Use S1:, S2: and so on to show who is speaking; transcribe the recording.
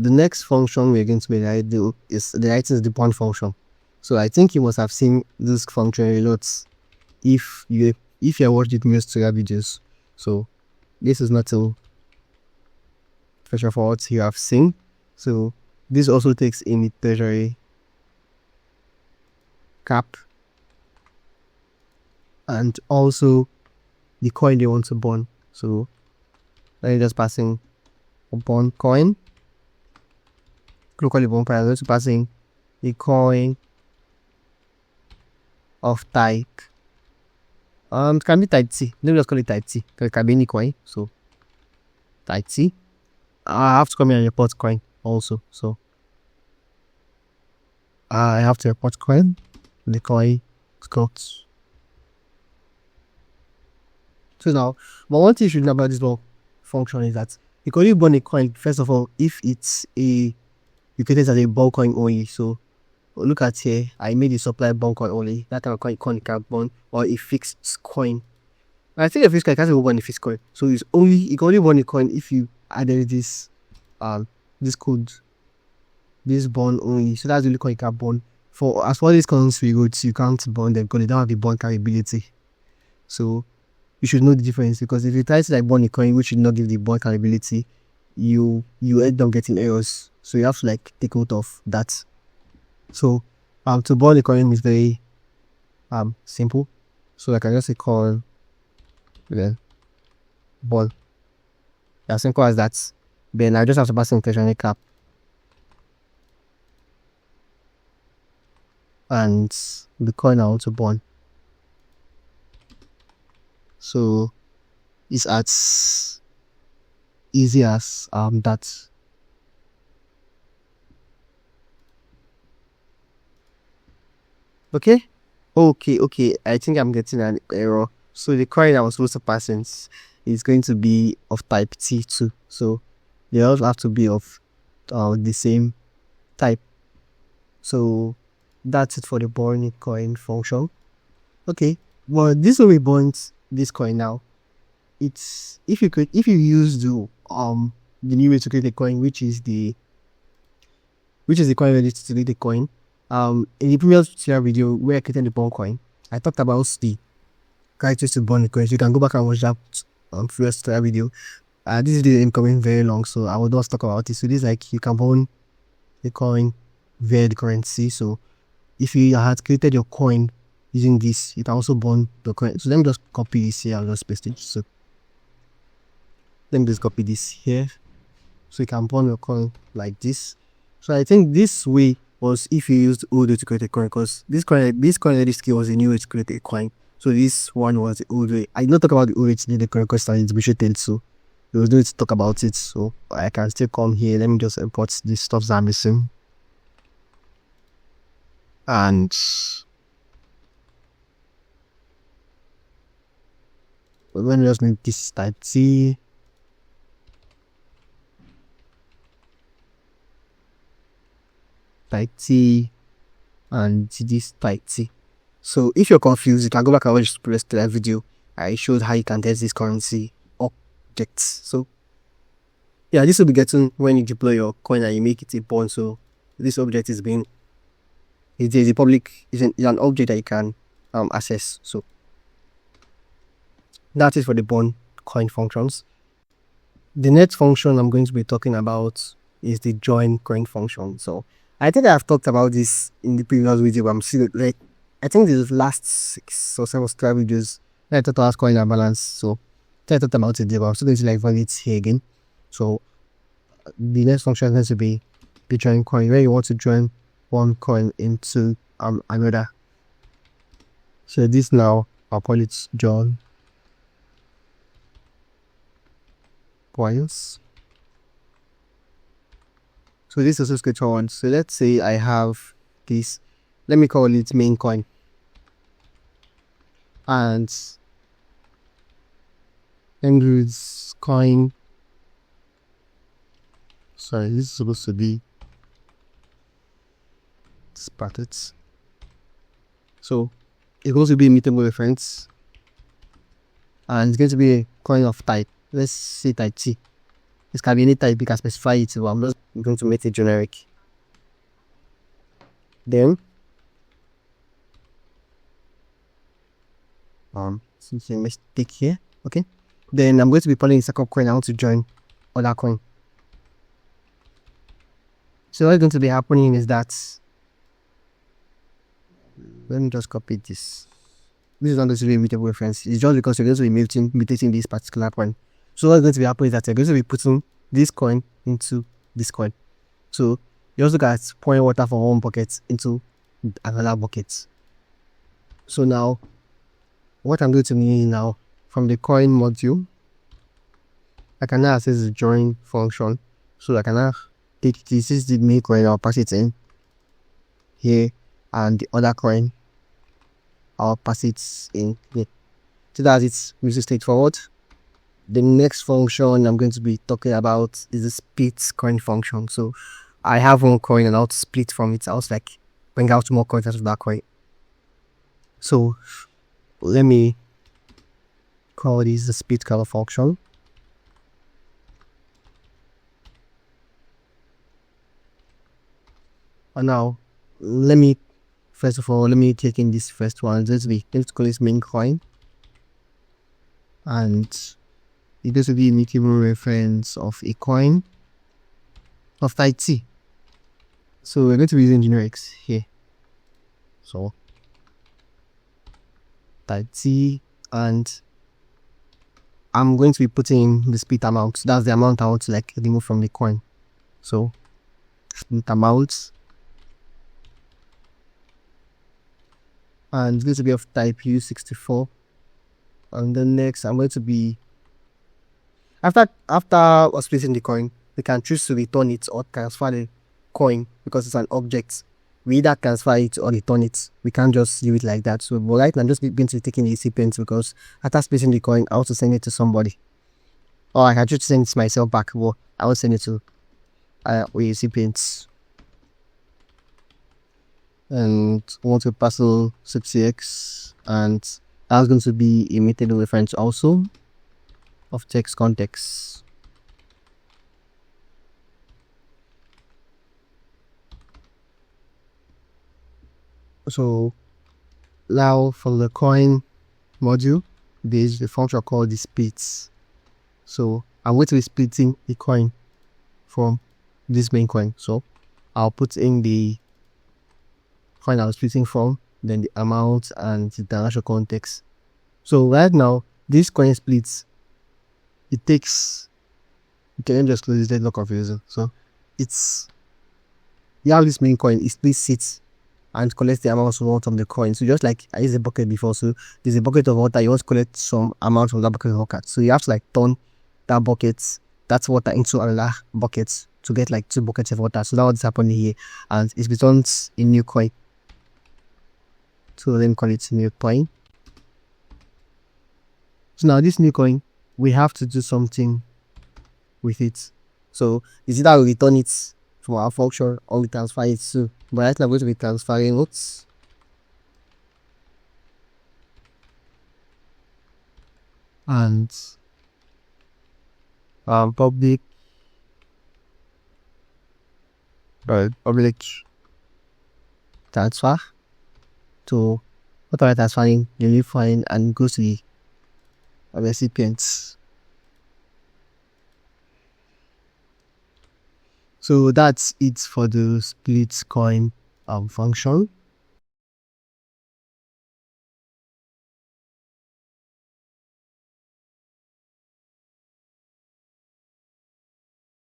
S1: the next function we're going to be writing is the bond function. So I think you must have seen this function a lot if you have watched it most tutorial videos. So this is not a special for what you have seen. So this also takes in the treasury cap and also the coin they want to bond. So let me just passing a bond coin. Locally bond price. I'm just passing the coin of type. It can be type T. Let me just call it type T. It can be any coin. So type T. I have to come here and report coin also. So I have to report coin. The coin Scott. So now, but one thing you should know about this little function is that you can only bond a coin first of all if it's you create it as a bulk coin only. So look at here, I made a supply bond coin only. That type of coin can bond or a fixed coin. I think a fixed coin can't even bond a fixed coin. So you can only bond a coin if you added this code, this bond only. So that's the only coin you can bond. For as far as coins we go, you can't bond them because they don't have the bond carryability. So you should know the difference, because if you try to like bond a coin which should not give the bond carryability, you end up getting errors. So you have to like take note of that. So to bond a coin is very simple. So I can just say coin then bond. As simple as that. Then I just have to pass in treasury cap and the coin I want to bond. So it's as easy as that. Okay. I think I'm getting an error. So the coin I was supposed to pass in is going to be of type T2. So they all have to be of the same type. So that's it for the bonding coin function. Okay. Well, this will be bond this coin now. It's if you use the new way to create a coin, which is the coin ready to create a coin. In the previous tutorial video where I created the bond coin, I talked about the characters to bond the coins. You can go back and watch that previous tutorial video. This video is coming very long, so I will not talk about it. So this is like you can bond the coin via the currency. So if you had created your coin using this, you can also bond the coin. So let me just copy this here and just paste it. So let me just copy this here. So you can bond your coin like this. So I think this way was if you used the old way to create a coin, because this coin already skill was a new way to create a coin. So this one was the old way. I did not talk about the old way to create the coin because I depreciated, so there was no need to talk about it. So I can still come here. Let me just import this stuff that I'm missing. And we're going to just make this type T. Type T and this type T. So if you're confused, you can go back and watch the previous video. I showed how you can test this currency objects. So yeah, this will be getting when you deploy your coin and you make it a bond. So this object is being it's an object that you can access. So that is for the bond coin functions. The next function I'm going to be talking about is the join coin function. So I think I've talked about this in the previous video, but I'm still like, I think the last 6 or 7 videos I talked about coin and balance. So I talked about it there, but I'm still going to like validate it here again. So the next function is going to be the join coin, where you want to join one coin into another. So this now I'll call it join coins. So this is also scripture one. So let's say I have this, let me call it main coin, and Andrew's coin. Sorry, this is supposed to be spartans. So it's going to be a mutable reference, and it's going to be a coin of type, let's say type T. This can be any type, you can specify it, but I'm just going to make it generic. Then since a mistake here, okay. Then I'm going to be pulling a second coin. I want to join other coin. So what's going to be happening is that, let me just copy this. This is not going to be a mutable reference. It's just because you're going to be mutating this particular coin. So what's going to be happening is that you're going to be putting this coin into this coin. So you also got pouring water from one bucket into another bucket. So now, what I'm going to need now, from the coin module, I can now access the join function. So I can now take this is the main coin, I'll pass it in here, and the other coin, I'll pass it in here. So that's it, really straightforward. The next function I'm going to be talking about is the split coin function. So I have one coin and I'll split from it. I'll like bring out more coins out of that coin. So let me call this the split color function. And now first of all, let me take in this first one. Let's call this main coin, and it has to be a mutable reference of a coin of type T. So we're going to be using generics here. So type T, and I'm going to be putting the split amount. That's the amount I want to like remove from the coin. So split amount, and it's going to be of type U64. And then next, I'm going to be after splitting the coin, we can choose to return it or transfer the coin because it's an object. We either transfer it or return it. We can't just leave it like that. So but right now I'm just going to be taking the recipient because after splitting the coin, I want to send it to somebody. Or I can just send it to myself back, but I will send it to recipients. And I want to parcel subcx, and that's going to be a mutable reference also of text context. So now for the coin module, there's the function called the splits. So I'm going to be splitting the coin from this main coin. So I'll put in the coin I'm splitting from, then the amount and the international context. So right now, this coin splits, it takes, you can just close this, not confusing. So it's, you have this main coin, it splits it and collects the amount of water from the coin. So just like I used a bucket before, so there's a bucket of water, you want to collect some amount from that bucket of water. So you have to like turn that bucket, that's water, into another bucket to get like 2 buckets of water. So that's what's happening here, and it returns a new coin. So let me call it a new coin. So now this new coin, we have to do something with it. So is either we return it from our function or we transfer it to. But right now I'm going to be transferring it. And public transfer to what are transferring the new file and goes to the recipients. So that's it for the split coin function.